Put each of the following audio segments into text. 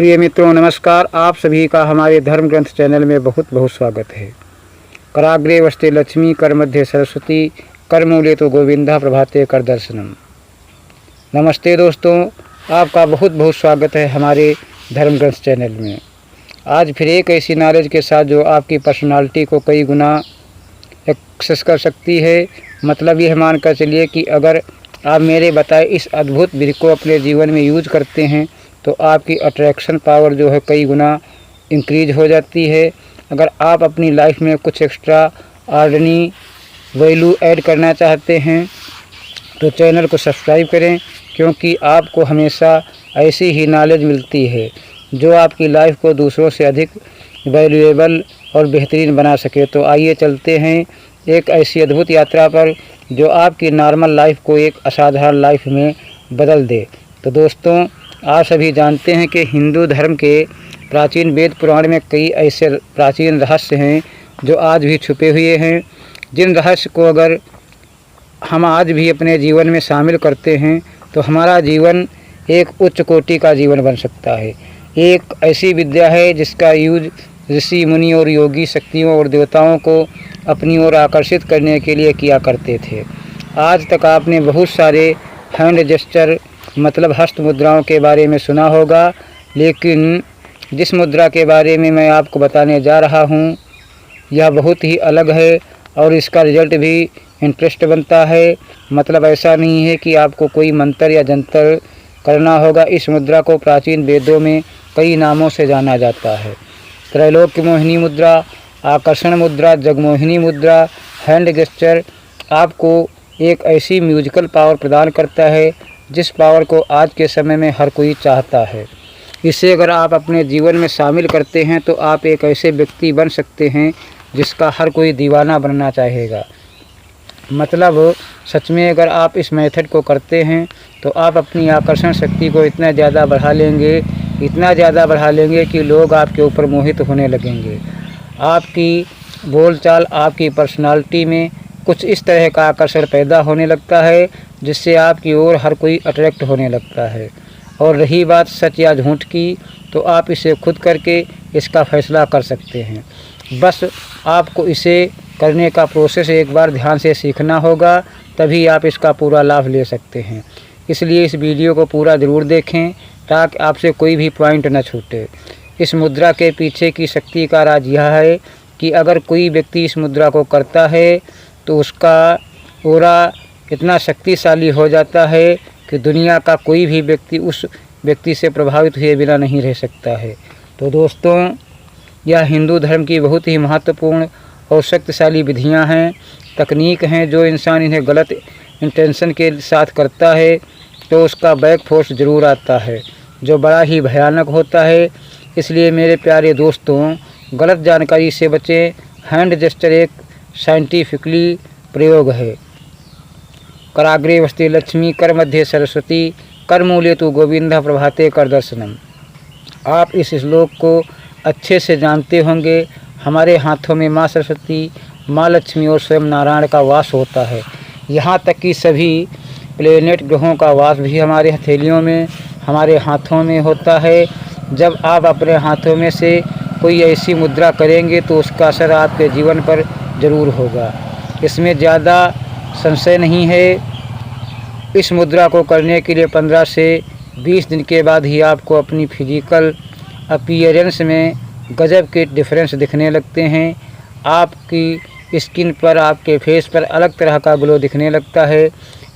प्रिय मित्रों नमस्कार। आप सभी का हमारे धर्म ग्रंथ चैनल में बहुत बहुत स्वागत है। कराग्रे वस्ते लक्ष्मी कर मध्य सरस्वती कर मूले तो गोविंदा प्रभाते कर दर्शनम। नमस्ते दोस्तों, आपका बहुत बहुत स्वागत है हमारे धर्म ग्रंथ चैनल में। आज फिर एक ऐसी नॉलेज के साथ जो आपकी पर्सनालिटी को कई गुना एक्सेस कर सकती है। मतलब यह मानकर चलिए कि अगर आप मेरे बताए इस अद्भुत विधि को अपने जीवन में यूज करते हैं तो आपकी अट्रैक्शन पावर जो है कई गुना इंक्रीज हो जाती है। अगर आप अपनी लाइफ में कुछ एक्स्ट्रा ऑर्डिनरी वैल्यू ऐड करना चाहते हैं तो चैनल को सब्सक्राइब करें, क्योंकि आपको हमेशा ऐसी ही नॉलेज मिलती है जो आपकी लाइफ को दूसरों से अधिक वैल्यूएबल और बेहतरीन बना सके। तो आइए चलते हैं एक ऐसी अद्भुत यात्रा पर जो आपकी नॉर्मल लाइफ को एक असाधारण लाइफ में बदल दे। तो दोस्तों, आप सभी जानते हैं कि हिंदू धर्म के प्राचीन वेद पुराण में कई ऐसे प्राचीन रहस्य हैं जो आज भी छुपे हुए हैं, जिन रहस्य को अगर हम आज भी अपने जीवन में शामिल करते हैं तो हमारा जीवन एक उच्च कोटि का जीवन बन सकता है। एक ऐसी विद्या है जिसका यूज ऋषि मुनि और योगी शक्तियों और देवताओं को अपनी ओर आकर्षित करने के लिए किया करते थे। आज तक आपने बहुत सारे हैंड जेस्चर मतलब हस्त मुद्राओं के बारे में सुना होगा, लेकिन जिस मुद्रा के बारे में मैं आपको बताने जा रहा हूँ यह बहुत ही अलग है और इसका रिजल्ट भी इंटरेस्ट बनता है। मतलब ऐसा नहीं है कि आपको कोई मंत्र या जंतर करना होगा। इस मुद्रा को प्राचीन वेदों में कई नामों से जाना जाता है। त्रैलोक्य मोहिनी मुद्रा, आकर्षण मुद्रा, जगमोहिनी मुद्रा। हैंड गेस्चर आपको एक ऐसी म्यूजिकल पावर प्रदान करता है जिस पावर को आज के समय में हर कोई चाहता है। इसे अगर आप अपने जीवन में शामिल करते हैं तो आप एक ऐसे व्यक्ति बन सकते हैं जिसका हर कोई दीवाना बनना चाहेगा। मतलब सच में अगर आप इस मेथड को करते हैं तो आप अपनी आकर्षण शक्ति को इतना ज़्यादा बढ़ा लेंगे कि लोग आपके ऊपर मोहित होने लगेंगे। आपकी बोलचाल, आपकी पर्सनालिटी में कुछ इस तरह का आकर्षण पैदा होने लगता है जिससे आपकी ओर हर कोई अट्रैक्ट होने लगता है। और रही बात सच या झूठ की, तो आप इसे खुद करके इसका फैसला कर सकते हैं। बस आपको इसे करने का प्रोसेस एक बार ध्यान से सीखना होगा, तभी आप इसका पूरा लाभ ले सकते हैं। इसलिए इस वीडियो को पूरा ज़रूर देखें ताकि आपसे कोई भी पॉइंट न छूटे। इस मुद्रा के पीछे की शक्ति का राज यह है कि अगर कोई व्यक्ति इस मुद्रा को करता है तो उसका ऑरा इतना शक्तिशाली हो जाता है कि दुनिया का कोई भी व्यक्ति उस व्यक्ति से प्रभावित हुए बिना नहीं रह सकता है। तो दोस्तों, यह हिंदू धर्म की बहुत ही महत्वपूर्ण और शक्तिशाली विधियां हैं, तकनीक हैं। जो इंसान इन्हें गलत इंटेंशन के साथ करता है तो उसका बैक फोर्स ज़रूर आता है जो बड़ा ही भयानक होता है। इसलिए मेरे प्यारे दोस्तों, गलत जानकारी से बचें। हैंड जेस्चर एक साइंटिफिकली प्रयोग है। कराग्रे वस्ते लक्ष्मी कर मध्य सरस्वती कर मूले तो गोविंदा प्रभाते कर दर्शनम। आप इस श्लोक को अच्छे से जानते होंगे। हमारे हाथों में माँ सरस्वती, माँ लक्ष्मी और स्वयं नारायण का वास होता है। यहाँ तक कि सभी प्लेनेट ग्रहों का वास भी हमारे हथेलियों में, हमारे हाथों में होता है। जब आप अपने हाथों में से कोई ऐसी मुद्रा करेंगे तो उसका असर आपके जीवन पर ज़रूर होगा, इसमें ज़्यादा संशय नहीं है। इस मुद्रा को करने के लिए 15 से 20 दिन के बाद ही आपको अपनी फिजिकल अपीयरेंस में गजब के डिफरेंस दिखने लगते हैं। आपकी स्किन पर, आपके फेस पर अलग तरह का ग्लो दिखने लगता है।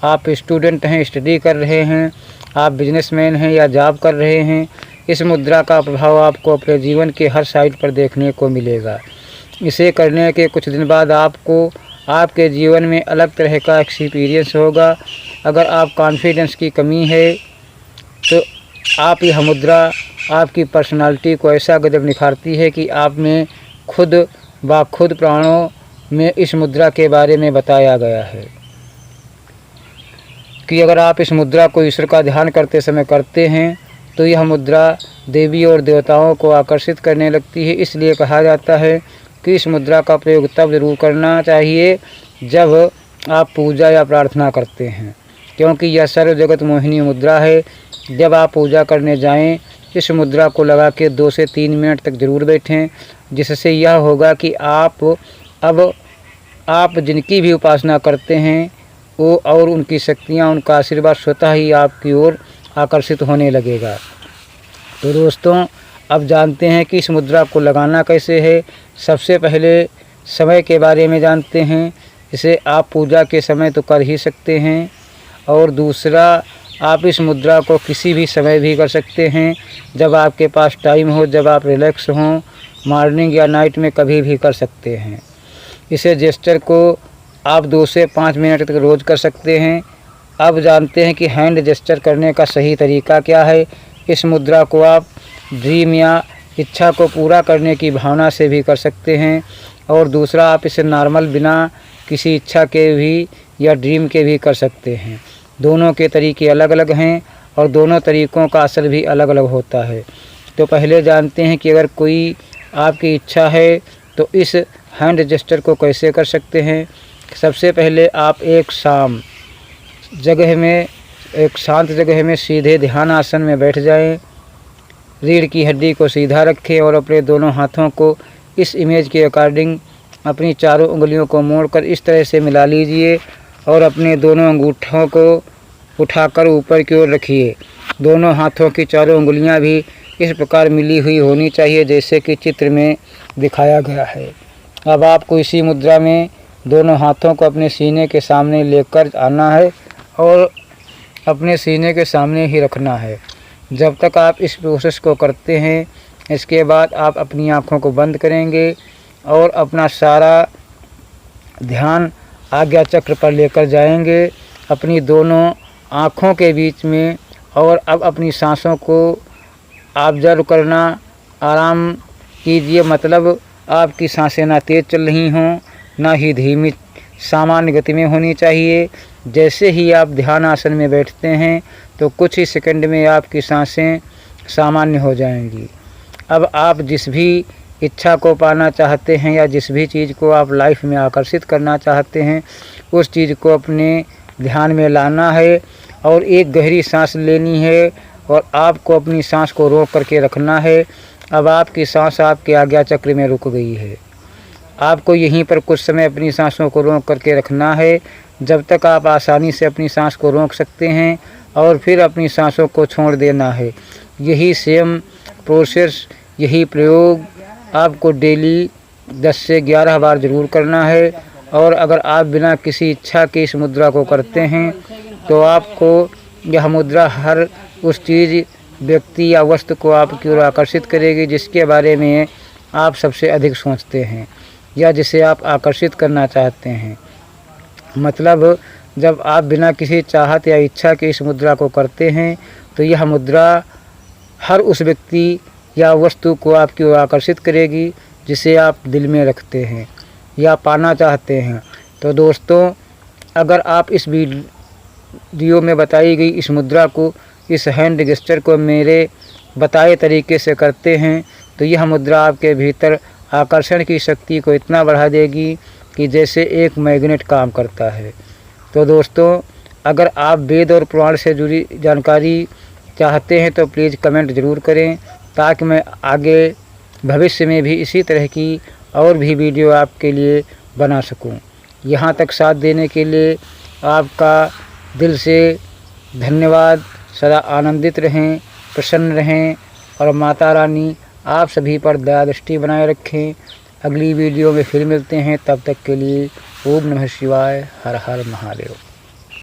आप स्टूडेंट हैं, स्टडी कर रहे हैं, आप बिजनेसमैन हैं या जॉब कर रहे हैं, इस मुद्रा का प्रभाव आपको अपने जीवन के हर साइड पर देखने को मिलेगा। इसे करने के कुछ दिन बाद आपको आपके जीवन में अलग तरह का एक्सपीरियंस होगा। अगर आप कॉन्फिडेंस की कमी है तो आप यह मुद्रा आपकी पर्सनालिटी को ऐसा गजब निखारती है कि आप में खुद प्राणों में इस मुद्रा के बारे में बताया गया है कि अगर आप इस मुद्रा को ईश्वर का ध्यान करते समय करते हैं तो यह मुद्रा देवी और देवताओं को आकर्षित करने लगती है। इसलिए कहा जाता है कि इस मुद्रा का प्रयोग तब ज़रूर करना चाहिए जब आप पूजा या प्रार्थना करते हैं, क्योंकि यह सर्व जगत मोहिनी मुद्रा है। जब आप पूजा करने जाएं इस मुद्रा को लगा के 2 से 3 मिनट तक ज़रूर बैठें, जिससे यह होगा कि आप जिनकी भी उपासना करते हैं वो और उनकी शक्तियाँ, उनका आशीर्वाद स्वतः ही आपकी ओर आकर्षित होने लगेगा। तो दोस्तों, अब जानते हैं कि इस मुद्रा को लगाना कैसे है। सबसे पहले समय के बारे में जानते हैं। इसे आप पूजा के समय तो कर ही सकते हैं, और दूसरा, आप इस मुद्रा को किसी भी समय भी कर सकते हैं, जब आपके पास टाइम हो, जब आप रिलैक्स हों, मॉर्निंग या नाइट में कभी भी कर सकते हैं। इसे जेस्चर को आप 2 से 5 मिनट तक रोज़ कर सकते हैं। अब जानते हैं कि हैंड जेस्चर करने का सही तरीका क्या है। इस मुद्रा को आप ड्रीम या इच्छा को पूरा करने की भावना से भी कर सकते हैं, और दूसरा, आप इसे नॉर्मल बिना किसी इच्छा के भी या ड्रीम के भी कर सकते हैं। दोनों के तरीके अलग अलग हैं और दोनों तरीक़ों का असर भी अलग अलग होता है। तो पहले जानते हैं कि अगर कोई आपकी इच्छा है तो इस हैंड जेस्चर को कैसे कर सकते हैं। सबसे पहले आप एक शांत जगह में सीधे ध्यान आसन में बैठ जाएं। रीढ़ की हड्डी को सीधा रखें और अपने दोनों हाथों को इस इमेज के अकॉर्डिंग अपनी चारों उंगलियों को मोड़कर इस तरह से मिला लीजिए, और अपने दोनों अंगूठों को उठाकर ऊपर की ओर रखिए। दोनों हाथों की चारों उंगलियां भी इस प्रकार मिली हुई होनी चाहिए, जैसे कि चित्र में दिखाया गया है। अब आपको इसी मुद्रा में दोनों हाथों को अपने सीने के सामने लेकर आना है और अपने सीने के सामने ही रखना है जब तक आप इस प्रोसेस को करते हैं। इसके बाद आप अपनी आँखों को बंद करेंगे और अपना सारा ध्यान आज्ञा चक्र पर लेकर जाएंगे, अपनी दोनों आँखों के बीच में। और अब अपनी सांसों को ऑब्जर्व करना, आराम कीजिए। मतलब आपकी सांसें ना तेज़ चल रही हों, ना ही धीमी, सामान्य गति में होनी चाहिए। जैसे ही आप ध्यान आसन में बैठते हैं तो कुछ ही सेकंड में आपकी सांसें सामान्य हो जाएंगी। अब आप जिस भी इच्छा को पाना चाहते हैं या जिस भी चीज़ को आप लाइफ में आकर्षित करना चाहते हैं, उस चीज़ को अपने ध्यान में लाना है और एक गहरी सांस लेनी है, और आपको अपनी सांस को रोक करके रखना है। अब आपकी सांस आपके आज्ञा चक्र में रुक गई है। आपको यहीं पर कुछ समय अपनी सांसों को रोक करके रखना है, जब तक आप आसानी से अपनी सांस को रोक सकते हैं, और फिर अपनी सांसों को छोड़ देना है। यही सेम प्रोसेस, यही प्रयोग आपको डेली 10 से 11 बार ज़रूर करना है। और अगर आप बिना किसी इच्छा के इस मुद्रा को करते हैं तो आपको यह मुद्रा हर उस चीज़, व्यक्ति या वस्तु को आपकी ओर आकर्षित करेगी जिसके बारे में आप सबसे अधिक सोचते हैं या जिसे आप आकर्षित करना चाहते हैं। मतलब जब आप बिना किसी चाहत या इच्छा के इस मुद्रा को करते हैं तो यह मुद्रा हर उस व्यक्ति या वस्तु को आपकी ओर आकर्षित करेगी जिसे आप दिल में रखते हैं या पाना चाहते हैं। तो दोस्तों, अगर आप इस वीडियो में बताई गई इस मुद्रा को, इस हैंड जेस्चर को मेरे बताए तरीके से करते हैं तो यह मुद्रा आपके भीतर आकर्षण की शक्ति को इतना बढ़ा देगी कि जैसे एक मैग्नेट काम करता है। तो दोस्तों, अगर आप वेद और पुराण से जुड़ी जानकारी चाहते हैं तो प्लीज़ कमेंट ज़रूर करें, ताकि मैं आगे भविष्य में भी इसी तरह की और भी वीडियो आपके लिए बना सकूं। यहाँ तक साथ देने के लिए आपका दिल से धन्यवाद। सदा आनंदित रहें, प्रसन्न रहें, और माता रानी आप सभी पर दया दृष्टि बनाए रखें। अगली वीडियो में फिर मिलते हैं, तब तक के लिए ओम नमः शिवाय, हर हर महादेव।